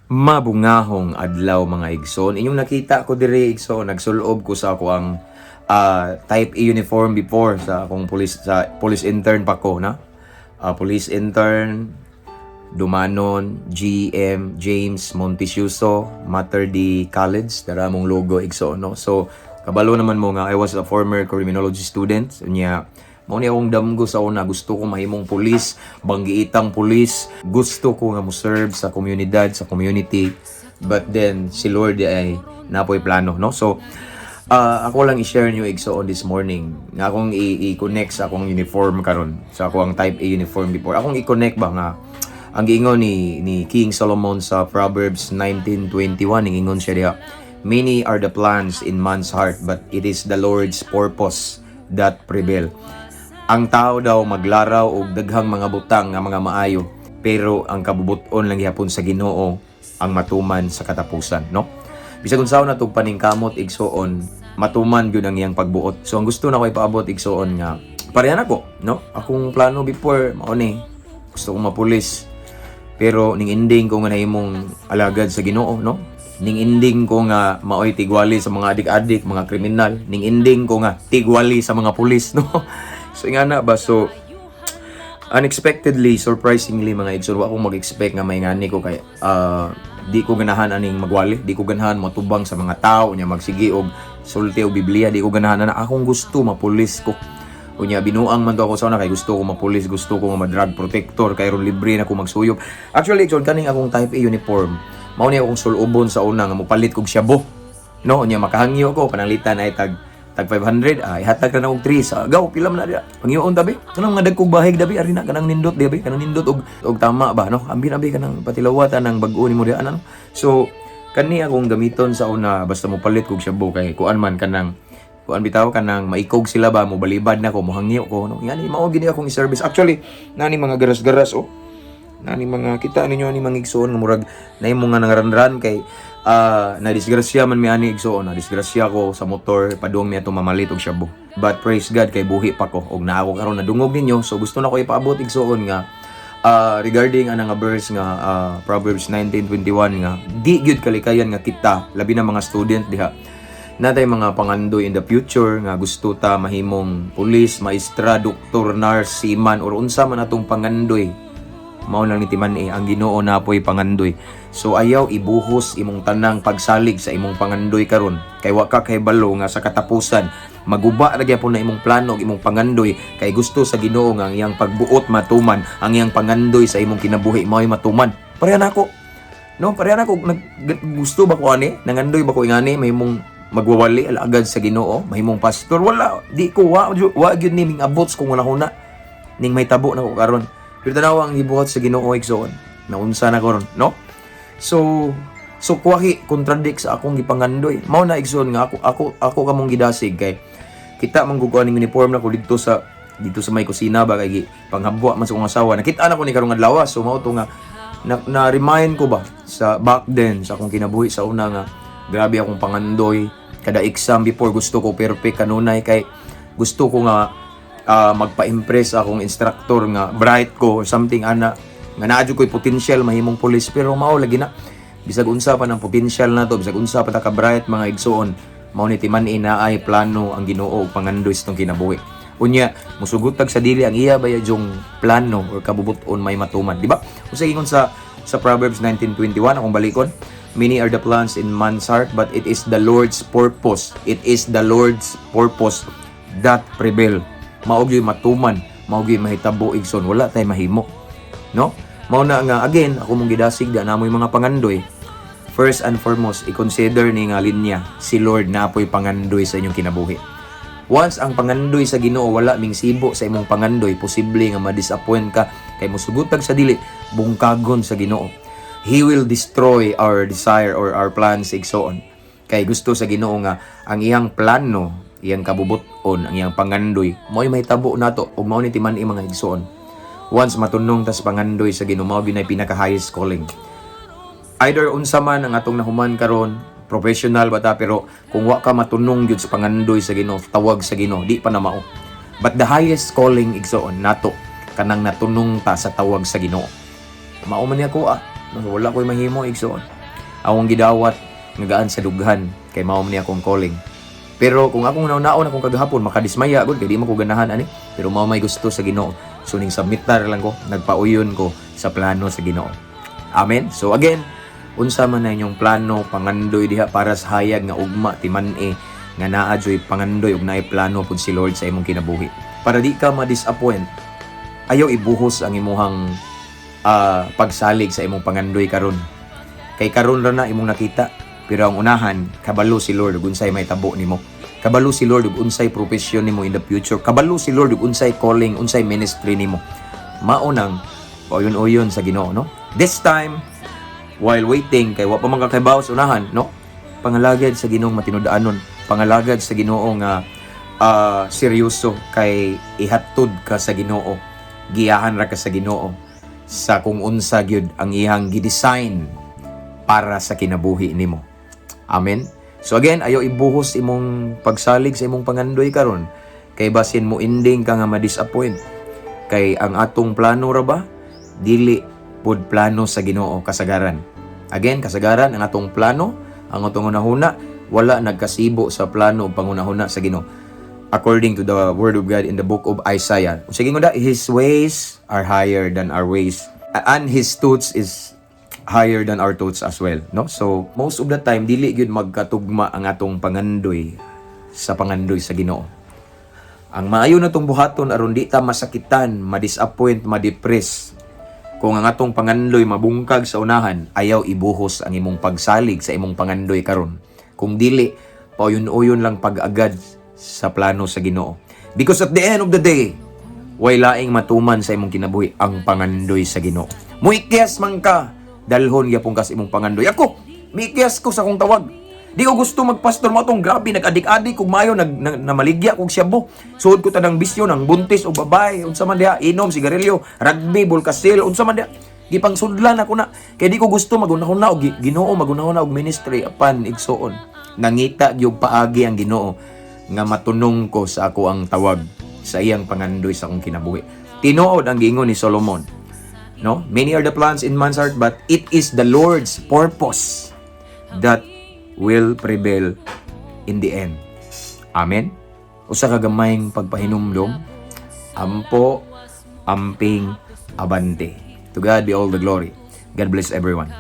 Mabungahong adlaw mga igsoon. Inyong nakita ko diri igsoon, nagsulob ko sa ako ang type A uniform before sa akong police intern pa ko na. Police intern Dumanon, GM, James Montesiuso, Mater Dei College, dara mong logo igsoon no. So kabalo naman mo nga I was a former criminology student. Unya mao ni akong damgo sa una, gusto ko mahimong pulis, banggiitang pulis, gusto ko nga mo serve sa komunidad, sa community. But then si Lord ay napoy plano no. So ako lang i-share nyo igsoon this morning nga akong i-connect sa akong uniform karon, sa akong type A uniform before. Akong i-connect ba nga ang giingon ni King Solomon sa Proverbs 19:21, ingon siya diha, many are the plans in man's heart, but it is the Lord's purpose that prevail. Ang tao daw maglaraw og daghang mga butang nga mga maayo, pero ang kabubuton lang gihapon sa Ginoo ang matuman sa katapusan, no? Bisag unsaon na tong paningkamot igsoon, matuman gyud ang iyang pagbuot. So ang gusto na ko ipaabot igsoon nga pareha nako, no? Akong plano before mao ni gusto ko mapulis. Pero ning ending ko nga nahimong alagad sa Ginoo, no? Ning ending ko nga maoy tigwali sa mga adik-adik, mga kriminal. Ning ending ko nga tigwali sa mga pulis, no? So ingana ba, so unexpectedly, surprisingly mga igsoon, wa akong mag-expect nga maingani ko kay di ko ganahan aning magwali, di ko ganahan matubang sa mga tao nya magsigi og sulti og Biblia, di ko ganahan na akong gusto mapulis ko. Unya binuang man to ako sa una kay gusto ko mapulis, gusto ko nga ma-drug protector kay ron libre na ko magsuyop. Actually, igsoon kaning akong type A uniform, mao ni akong sulubon sa una nga mopalit kog syabo. No, unya makahangyo ko pananglitan ay tag 500, ihatag na og 3 sa gaw pilam na dia. Pangyoon tabi. Kanang nga dagkog bahig dabi ari na kanang nindot dabi, kanang nindot og tama ba no? Ambi nabi kanang patilawatan ng bag-o nimo diha ano. So kani akong gamiton sa una basta mo palit kog syabo kay kuan man kanang kuan bitaw kanang maikog sila ba mo balibad na ko mo hangyo ko no. Ngani mao gini akong i-service. Actually nani mga garas-garas nani mga kita ninyo ni mangigsoon nga murag nahimo nga nangaranran kay na disgrasya man mi ani igsoon, na disgrasya ko sa motor padung mi ato mamalit og syabo. But praise God kay buhi pa ko og naa ko karon nadungog ninyo. So gusto na ko ipaabot igsoon nga regarding anang verse nga Proverbs 19:21 nga di gyud kalikayan nga kita labi na mga student diha natay mga pangandoy in the future nga gusto ta mahimong pulis, maestra, doktor, nurse, seaman or unsa man atong pangandoy. Mao lang ni timan ang Ginoo napoy pangandoy. So ayaw ibuhos imong tanang pagsalig sa imong pangandoy karon kay wa ka kay balo nga sa katapusan maguba ra gyapon na imong plano ug imong pangandoy kay gusto sa Ginoo nga ang iyang pagbuot matuman, ang iyang pangandoy sa imong kinabuhi mao'y matuman. Pareha nako. No, pareha nako gusto ba ko ani nangandoy ba ko ingani mahimong magwawali alagad sa Ginoo, mahimong pastor. Wala, di ko wa gyud ni ming abots kung wala ko na ning may tabo na ko karon. Pero tanaw ang gibuhat sa Ginoo igsoon. Naunsa na karon, no? So kuwahi contradict sa akong gipangandoy. Mao na igsoon nga ako kamong gidasig kay kita mangguguan ning uniform na ko dito sa may kusina ba kay panghabwa man sa akong asawa. Nakita na ko ni karong adlaw. So mao to nga na-remind ko ba sa back then sa akong kinabuhi sa una nga grabe akong pangandoy. Kada exam before gusto ko perfect kanunay kay gusto ko nga magpa-impress akong instructor nga bright ko or something ana nga naadyo ko'y potential mahimong police. Pero mao lagi na bisag unsa pa ng potential na to, bisag unsa pa ta ka bright mga igsoon, mao ni timan ay plano ang Ginoo og pangandoy sa tong kinabuhi. Unya musugutag sa dili ang iya bayadjong plano or kabubuton may matuman, di ba? Usa ingon sa Proverbs 19:21 akong balikon, many are the plans in man's heart, but it is the Lord's purpose. It is the Lord's purpose that prevail. Mao gyud matuman, mao gyud mahitabo igsoon, wala tay mahimo, no? Mao na nga again ako mong gidasig da namoy mga pangandoy. First and foremost, i-consider ni nga linya si Lord napoy pangandoy sa inyong kinabuhi. Once ang pangandoy sa Ginoo wala ming sibo sa imong pangandoy, posible nga ma-disappoint ka kay musugutag sa dili bungkagon sa Ginoo. He will destroy our desire or our plans igsoon. Kay gusto sa Ginoo nga ang iyang plano, iyang kabubuton, ang iyang pangandoy mo'y mahitabo nato ug mao ni timan mga igsoon. Once matunong tas pangandoy sa Ginoo mao ginay pinaka highest calling. Either unsa man ang atong nahuman karon, professional ba ta, pero kung wa ka matunong gyud sa pangandoy sa Ginoo, tawag sa Ginoo, di pa na mao. But the highest calling igsoon nato kanang natunong ta sa tawag sa Ginoo. Mao man ni ako wala ko'y mahimo igsoon. Akong gidawat nga gaan sa dughan kay mao man ni akong calling. Pero kung akong naon akong kagahapon makadismaya gud kay di man ko ganahan ani, pero mao may gusto sa Ginoo. So ning submitar lang ko, nagpauyon ko sa plano sa Ginoo. Amen. So again, unsa man na inyong plano pangandoy diha para sa hayag nga ugma timan-e nga naa joy pangandoy ug naay plano pud si Lord sa imong kinabuhi. Para di ka ma-disappoint, ayaw ibuhos ang imuhang pagsalig sa imong pangandoy karon. Kay karon ra na imong nakita, pero ang unahan kabalo si Lord ug unsay may tabo nimo. Kabalo si Lord ug unsay profession nimo in the future. Kabalo si Lord ug unsay calling, unsay ministry nimo. Maunang pauyon-uyon sa Ginoo, no? This time while waiting kay wa pa man kakaibaw sa unahan, no? Pangalagad sa Ginoong matinud-anon, pangalagad sa Ginoo nga seryoso kay ihatod ka sa Ginoo. Giyahan ra ka sa Ginoo sa kung unsa gyud ang iyang gidesign para sa kinabuhi nimo. Amen. So again, ayaw ibuhos imong pagsalig sa imong pangandoy karon kay basin mo ending ka nga ma-disappoint. Kay ang atong plano ra ba dili pud plano sa Ginoo kasagaran. Again, kasagaran ang atong plano, ang atong unahuna wala nagkasibo sa plano ug pangunahuna sa Ginoo. According to the word of God in the book of Isaiah. Sige nga, His ways are higher than our ways, and His thoughts is higher than our thoughts as well, no? So most of the time dili gyud magkatugma ang atong pangandoy sa pangandoy sa Ginoo. Ang maayo na tong buhaton aron di ta masakitan, ma-disappoint, ma-depress. Kung ang atong pangandoy mabungkag sa unahan, ayaw ibuhos ang imong pagsalig sa imong pangandoy karon. Kung dili, pauyon-uyon lang pag-agad sa plano sa Ginoo. Because at the end of the day, way laing matuman sa imong kinabuhi ang pangandoy sa Ginoo. Muikyas man ka, dalhon gyapon ka sa imong pangandoy. Ako, miikyas ko sa akong tawag. Di ko gusto magpastor mo itong grabe, nag-adik-adik kung mayo, namaligya kong siyabo. Suod ko tanang bisyo, ng buntis o babae, unsa man diha, inom, sigarilyo, rugby, bulkasil, unsa man diha. Gipang sudlan ako na. Kaya di ko gusto magunahon na og Ginoo, magunahon na og ministry, apan igsoon. Nangita gyud paagi ang Ginoo nga matunong ko sa ako ang tawag sa iyang pangandoy sa akong kinabuhi. Tinuod ang giingon ni Solomon. No? Many are the plans in man's heart, but it is the Lord's purpose that will prevail in the end. Amen. Usa ka gamayng pagpahinumdom, ampo, amping, abante. To God be all the glory. God bless everyone.